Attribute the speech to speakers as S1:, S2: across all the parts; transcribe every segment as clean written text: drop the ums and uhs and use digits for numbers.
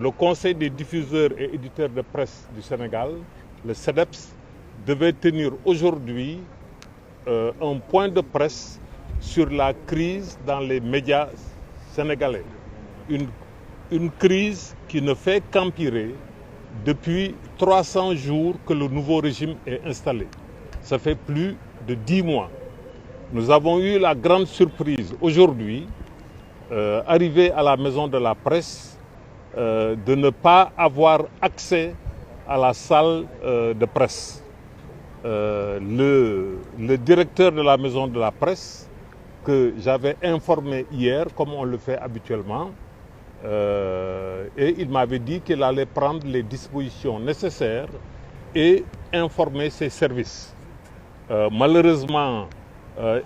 S1: le Conseil des diffuseurs et éditeurs de presse du Sénégal, le CEDEPS, devait tenir aujourd'hui un point de presse sur la crise dans les médias sénégalais. Une crise qui ne fait qu'empirer depuis 300 jours que le nouveau régime est installé. Ça fait plus de 10 mois. Nous avons eu la grande surprise aujourd'hui, arrivé à la maison de la presse, de ne pas avoir accès à la salle de presse. Le directeur de la maison de la presse, que j'avais informé hier, comme on le fait habituellement, et il m'avait dit qu'il allait prendre les dispositions nécessaires et informer ses services. Malheureusement,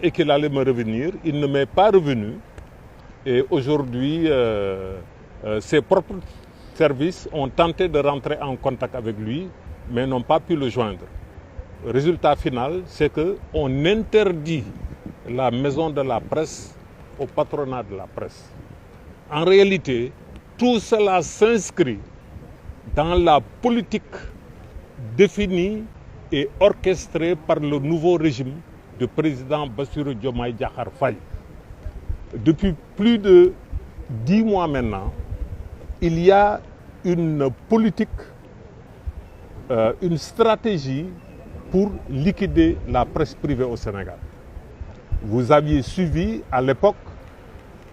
S1: et qu'il allait me revenir, il ne m'est pas revenu. Et aujourd'hui, ses propres services ont tenté de rentrer en contact avec lui, mais n'ont pas pu le joindre. Le résultat final, c'est qu'on interdit la maison de la presse au patronat de la presse. En réalité, tout cela s'inscrit dans la politique définie et orchestrée par le nouveau régime du président Bassirou Diomaye Diakhar Faye. Depuis plus de 10 mois maintenant, il y a une politique, une stratégie pour liquider la presse privée au Sénégal. Vous aviez suivi à l'époque,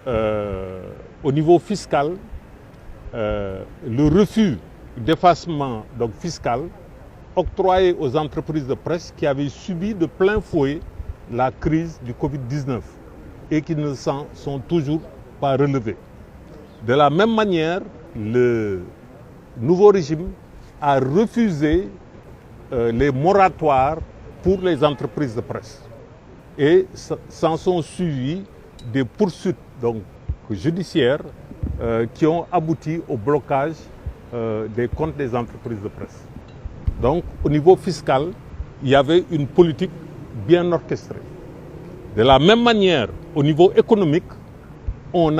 S1: au niveau fiscal, le refus d'effacement fiscal octroyé aux entreprises de presse qui avaient subi de plein fouet la crise du Covid-19 et qui ne s'en sont toujours pas relevés. De la même manière, le nouveau régime a refusé les moratoires pour les entreprises de presse. Et s'en sont suivis des poursuites judiciaires qui ont abouti au blocage des comptes des entreprises de presse. Donc, au niveau fiscal, il y avait une politique bien orchestrée. De la même manière, au niveau économique, on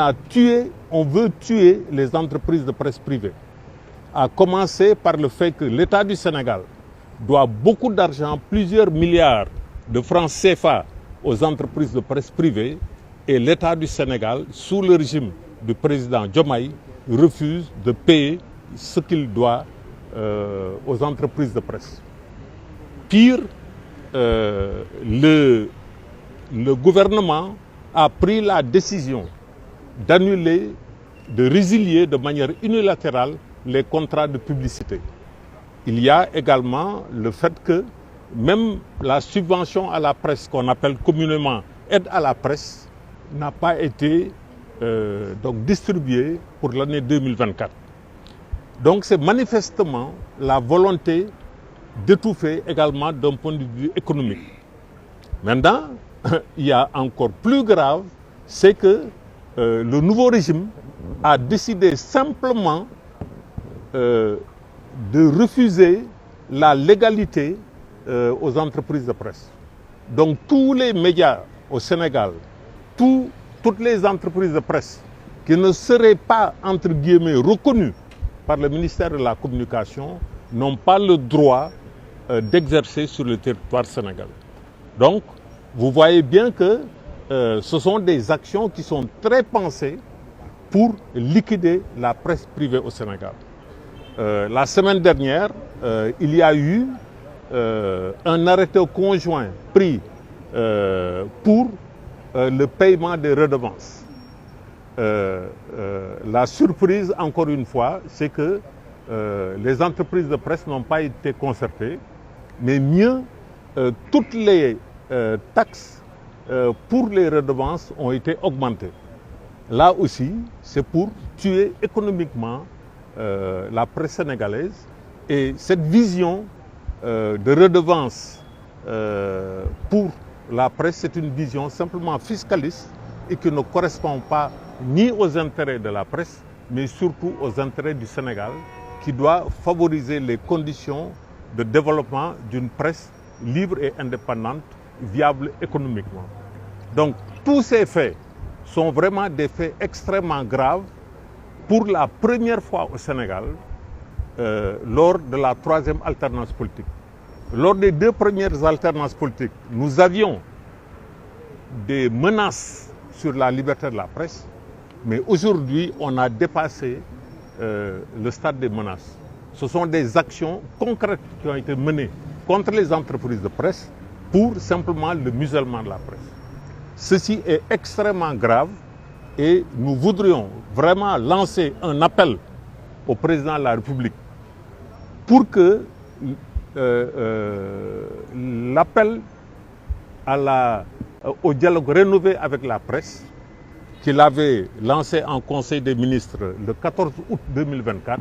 S1: veut tuer les entreprises de presse privées. À commencer par le fait que l'État du Sénégal doit beaucoup d'argent, plusieurs milliards de francs CFA aux entreprises de presse privées, et l'État du Sénégal, sous le régime du président Diomaye, refuse de payer ce qu'il doit aux entreprises de presse. Pire, le gouvernement a pris la décision d'annuler, de résilier de manière unilatérale les contrats de publicité. Il y a également le fait que même la subvention à la presse, qu'on appelle communément aide à la presse, n'a pas été distribuée pour l'année 2024. Donc c'est manifestement la volonté d'étouffer également d'un point de vue économique. Maintenant, il y a encore plus grave, c'est que le nouveau régime a décidé simplement de refuser la légalité aux entreprises de presse. Donc tous les médias au Sénégal, toutes les entreprises de presse qui ne seraient pas, entre guillemets, reconnues par le ministère de la Communication n'ont pas le droit d'exercer sur le territoire sénégalais. Donc, vous voyez bien que ce sont des actions qui sont très pensées pour liquider la presse privée au Sénégal. La semaine dernière, il y a eu un arrêté conjoint pris pour le paiement des redevances. La surprise, encore une fois, c'est que les entreprises de presse n'ont pas été concertées, mais mieux, toutes les taxes pour les redevances ont été augmentées. Là aussi, c'est pour tuer économiquement la presse sénégalaise. Et cette vision de redevance pour la presse, c'est une vision simplement fiscaliste et qui ne correspond pas ni aux intérêts de la presse, mais surtout aux intérêts du Sénégal, qui doit favoriser les conditions de développement d'une presse libre et indépendante, viable économiquement. Donc tous ces faits sont vraiment des faits extrêmement graves pour la première fois au Sénégal, lors de la troisième alternance politique. Lors des deux premières alternances politiques, nous avions des menaces sur la liberté de la presse, mais aujourd'hui, on a dépassé le stade des menaces. Ce sont des actions concrètes qui ont été menées contre les entreprises de presse pour simplement le musellement de la presse. Ceci est extrêmement grave et nous voudrions vraiment lancer un appel au président de la République pour que l'appel au dialogue rénové avec la presse qu'il avait lancé en Conseil des ministres le 14 août 2024,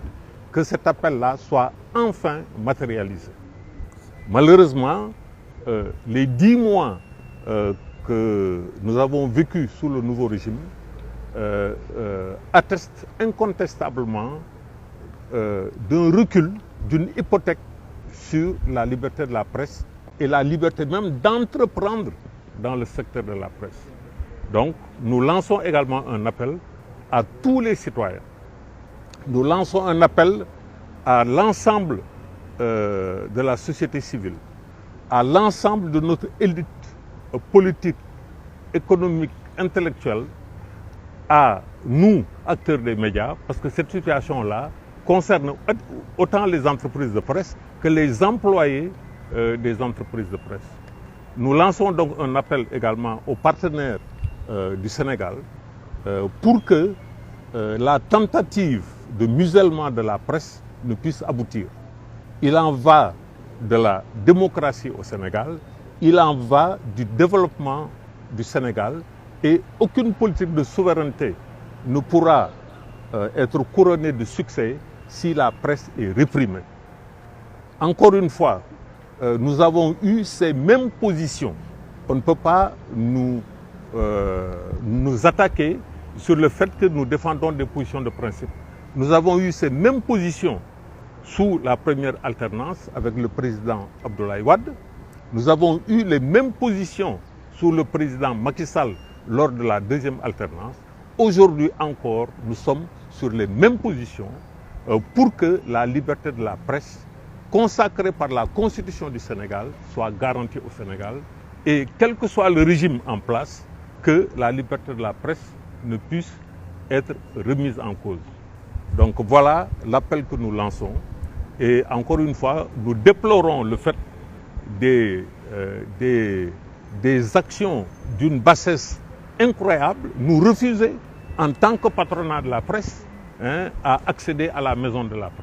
S1: que cet appel-là soit enfin matérialisé. Malheureusement, les 10 mois que nous avons vécus sous le nouveau régime attestent incontestablement d'un recul, d'une hypothèque sur la liberté de la presse et la liberté même d'entreprendre dans le secteur de la presse. Donc, nous lançons également un appel à tous les citoyens. Nous lançons un appel à l'ensemble de la société civile, à l'ensemble de notre élite politique, économique, intellectuelle, à nous, acteurs des médias, parce que cette situation-là concerne autant les entreprises de presse que les employés des entreprises de presse. Nous lançons donc un appel également aux partenaires du Sénégal pour que la tentative de musellement de la presse ne puisse aboutir. Il en va de la démocratie au Sénégal, il en va du développement du Sénégal et aucune politique de souveraineté ne pourra être couronnée de succès si la presse est réprimée. Encore une fois, nous avons eu ces mêmes positions. On ne peut pas nous attaquer sur le fait que nous défendons des positions de principe. Nous avons eu ces mêmes positions sous la première alternance avec le président Abdoulaye Wade. Nous avons eu les mêmes positions sous le président Macky Sall lors de la deuxième alternance. Aujourd'hui encore, nous sommes sur les mêmes positions pour que la liberté de la presse, consacrée par la Constitution du Sénégal, soit garantie au Sénégal et quel que soit le régime en place, que la liberté de la presse ne puisse être remise en cause. Donc voilà l'appel que nous lançons et encore une fois, nous déplorons le fait des actions d'une bassesse incroyable, nous refuser en tant que patronat de la presse à accéder à la maison de la presse.